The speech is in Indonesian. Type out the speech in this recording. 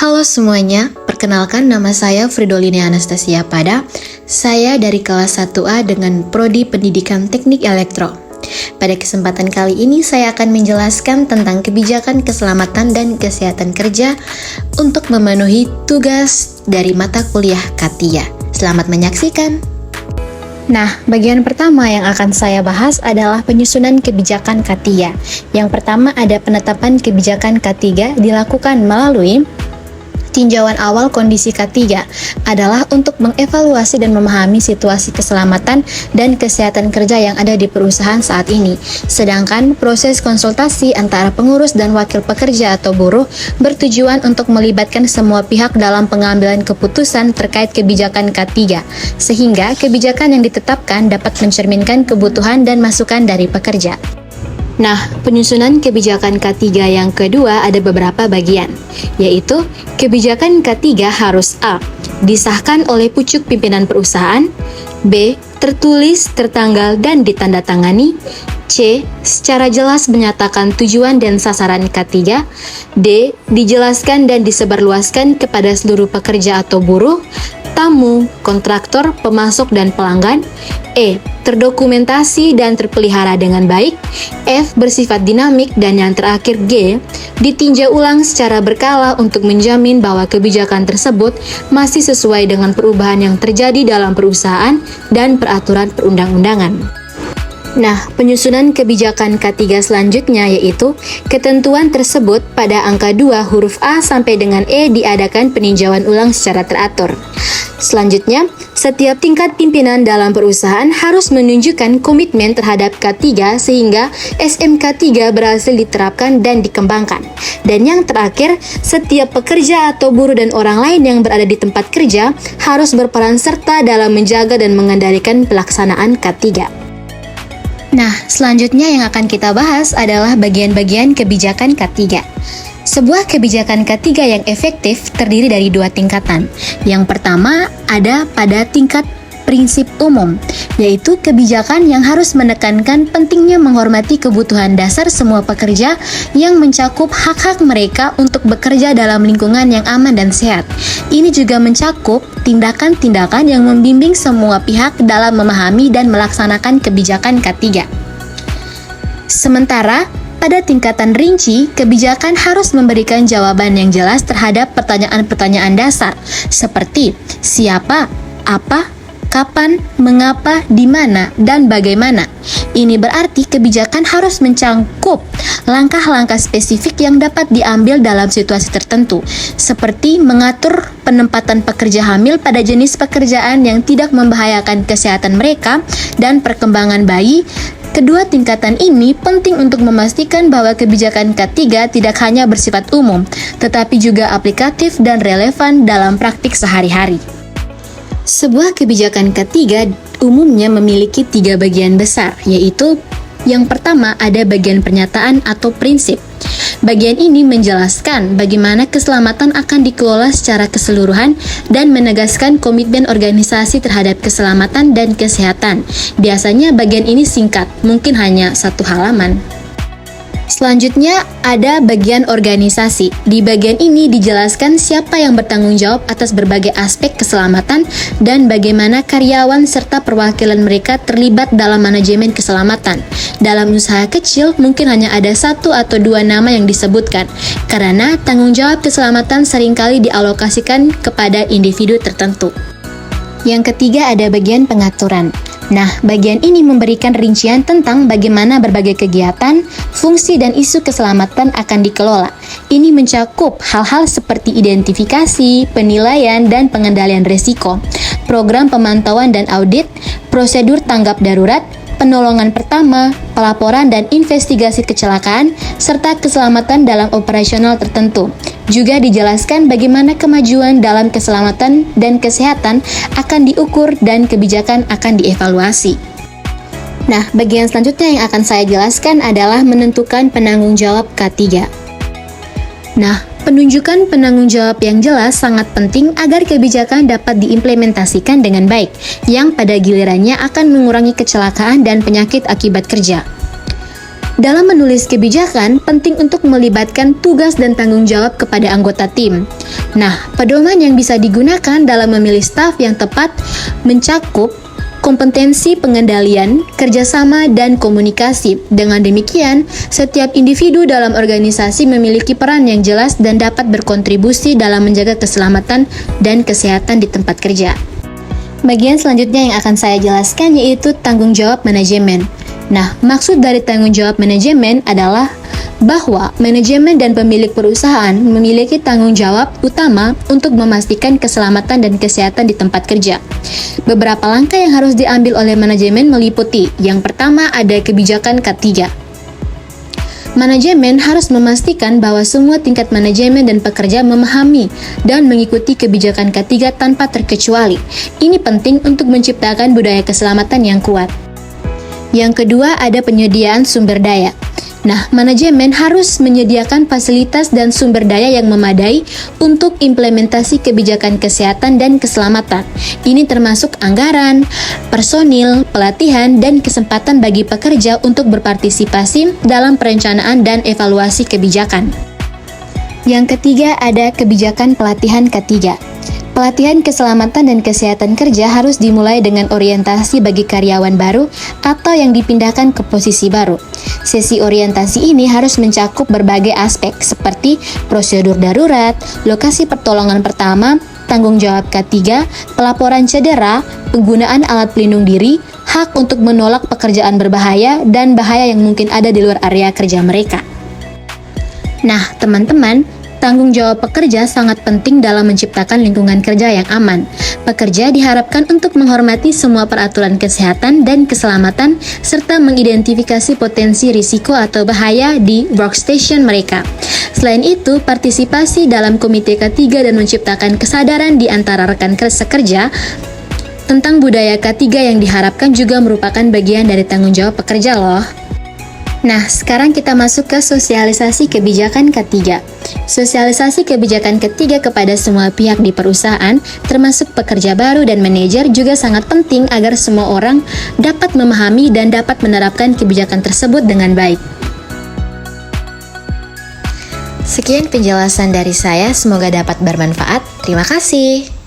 Halo semuanya, perkenalkan nama saya Fridolini Anastasia Pada. Saya dari kelas 1A dengan Prodi Pendidikan Teknik Elektro. Pada kesempatan kali ini saya akan menjelaskan tentang kebijakan keselamatan dan kesehatan kerja untuk memenuhi tugas dari mata kuliah K3. Selamat menyaksikan. Nah, bagian pertama yang akan saya bahas adalah penyusunan kebijakan K3. Yang pertama ada penetapan kebijakan K3 dilakukan melalui tinjauan awal kondisi K3 adalah untuk mengevaluasi dan memahami situasi keselamatan dan kesehatan kerja yang ada di perusahaan saat ini. Sedangkan proses konsultasi antara pengurus dan wakil pekerja atau buruh bertujuan untuk melibatkan semua pihak dalam pengambilan keputusan terkait kebijakan K3, sehingga kebijakan yang ditetapkan dapat mencerminkan kebutuhan dan masukan dari pekerja. Nah, penyusunan kebijakan K3 yang kedua ada beberapa bagian, yaitu kebijakan K3 harus A. Disahkan oleh pucuk pimpinan perusahaan, B. Tertulis, tertanggal, dan ditandatangani, C. Secara jelas menyatakan tujuan dan sasaran K3, D. Dijelaskan dan disebarluaskan kepada seluruh pekerja atau buruh, tamu, kontraktor, pemasok, dan pelanggan, E. Terdokumentasi dan terpelihara dengan baik, F. Bersifat dinamik, dan yang terakhir G. Ditinjau ulang secara berkala untuk menjamin bahwa kebijakan tersebut masih sesuai dengan perubahan yang terjadi dalam perusahaan dan peraturan perundang-undangan. Nah, penyusunan kebijakan K3 selanjutnya yaitu ketentuan tersebut pada angka 2 huruf A sampai dengan E diadakan peninjauan ulang secara teratur. Selanjutnya, setiap tingkat pimpinan dalam perusahaan harus menunjukkan komitmen terhadap K3 sehingga SMK3 berhasil diterapkan dan dikembangkan. Dan yang terakhir, setiap pekerja atau buruh dan orang lain yang berada di tempat kerja harus berperan serta dalam menjaga dan mengendalikan pelaksanaan K3. Nah, selanjutnya yang akan kita bahas adalah bagian-bagian kebijakan K3. Sebuah kebijakan K3 yang efektif terdiri dari 2 tingkatan. Yang pertama ada pada tingkat prinsip umum, yaitu kebijakan yang harus menekankan pentingnya menghormati kebutuhan dasar semua pekerja yang mencakup hak-hak mereka untuk bekerja dalam lingkungan yang aman dan sehat. Ini juga mencakup tindakan-tindakan yang membimbing semua pihak dalam memahami dan melaksanakan kebijakan K3. Sementara, pada tingkatan rinci, kebijakan harus memberikan jawaban yang jelas terhadap pertanyaan-pertanyaan dasar, seperti siapa, apa, kapan, mengapa, di mana, dan bagaimana. Ini berarti kebijakan harus mencakup langkah-langkah spesifik yang dapat diambil dalam situasi tertentu, seperti mengatur penempatan pekerja hamil pada jenis pekerjaan yang tidak membahayakan kesehatan mereka dan perkembangan bayi. Kedua tingkatan ini penting untuk memastikan bahwa kebijakan K3 tidak hanya bersifat umum, tetapi juga aplikatif dan relevan dalam praktik sehari-hari. Sebuah kebijakan K3 umumnya memiliki 3 bagian besar, yaitu yang pertama ada bagian pernyataan atau prinsip. Bagian ini menjelaskan bagaimana keselamatan akan dikelola secara keseluruhan dan menegaskan komitmen organisasi terhadap keselamatan dan kesehatan. Biasanya bagian ini singkat, mungkin hanya 1 halaman. Selanjutnya ada bagian organisasi. Di bagian ini dijelaskan siapa yang bertanggung jawab atas berbagai aspek keselamatan dan bagaimana karyawan serta perwakilan mereka terlibat dalam manajemen keselamatan. Dalam usaha kecil mungkin hanya ada 1 atau 2 nama yang disebutkan, karena tanggung jawab keselamatan seringkali dialokasikan kepada individu tertentu. Yang ketiga ada bagian pengaturan. Nah, bagian ini memberikan rincian tentang bagaimana berbagai kegiatan, fungsi, dan isu keselamatan akan dikelola. Ini mencakup hal-hal seperti identifikasi, penilaian, dan pengendalian risiko, program pemantauan dan audit, prosedur tanggap darurat, penolongan pertama, pelaporan dan investigasi kecelakaan, serta keselamatan dalam operasional tertentu. Juga dijelaskan bagaimana kemajuan dalam keselamatan dan kesehatan akan diukur dan kebijakan akan dievaluasi. Nah, bagian selanjutnya yang akan saya jelaskan adalah menentukan penanggung jawab K3. Nah, penunjukan penanggung jawab yang jelas sangat penting agar kebijakan dapat diimplementasikan dengan baik, yang pada gilirannya akan mengurangi kecelakaan dan penyakit akibat kerja. Dalam menulis kebijakan, penting untuk melibatkan tugas dan tanggung jawab kepada anggota tim. Nah, pedoman yang bisa digunakan dalam memilih staf yang tepat mencakup kompetensi pengendalian, kerjasama, dan komunikasi. Dengan demikian, setiap individu dalam organisasi memiliki peran yang jelas dan dapat berkontribusi dalam menjaga keselamatan dan kesehatan di tempat kerja. Bagian selanjutnya yang akan saya jelaskan yaitu tanggung jawab manajemen. Nah, maksud dari tanggung jawab manajemen adalah bahwa manajemen dan pemilik perusahaan memiliki tanggung jawab utama untuk memastikan keselamatan dan kesehatan di tempat kerja. Beberapa langkah yang harus diambil oleh manajemen meliputi: yang pertama, ada kebijakan K3. Manajemen harus memastikan bahwa semua tingkat manajemen dan pekerja memahami dan mengikuti kebijakan K3 tanpa terkecuali. Ini penting untuk menciptakan budaya keselamatan yang kuat. Yang kedua, ada penyediaan sumber daya. Nah, manajemen harus menyediakan fasilitas dan sumber daya yang memadai untuk implementasi kebijakan kesehatan dan keselamatan. Ini termasuk anggaran, personil, pelatihan, dan kesempatan bagi pekerja untuk berpartisipasi dalam perencanaan dan evaluasi kebijakan. Yang ketiga, ada kebijakan pelatihan K3. Pelatihan keselamatan dan kesehatan kerja harus dimulai dengan orientasi bagi karyawan baru atau yang dipindahkan ke posisi baru. Sesi orientasi ini harus mencakup berbagai aspek seperti prosedur darurat, lokasi pertolongan pertama, tanggung jawab K3, pelaporan cedera, penggunaan alat pelindung diri, hak untuk menolak pekerjaan berbahaya, dan bahaya yang mungkin ada di luar area kerja mereka. Nah, teman-teman, tanggung jawab pekerja sangat penting dalam menciptakan lingkungan kerja yang aman. Pekerja diharapkan untuk menghormati semua peraturan kesehatan dan keselamatan, serta mengidentifikasi potensi risiko atau bahaya di workstation mereka. Selain itu, partisipasi dalam komite K3 dan menciptakan kesadaran di antara rekan sekerja tentang budaya K3 yang diharapkan juga merupakan bagian dari tanggung jawab pekerja loh. Nah, sekarang kita masuk ke sosialisasi kebijakan K3. Sosialisasi kebijakan K3 kepada semua pihak di perusahaan, termasuk pekerja baru dan manajer, juga sangat penting agar semua orang dapat memahami dan dapat menerapkan kebijakan tersebut dengan baik. Sekian penjelasan dari saya, semoga dapat bermanfaat. Terima kasih.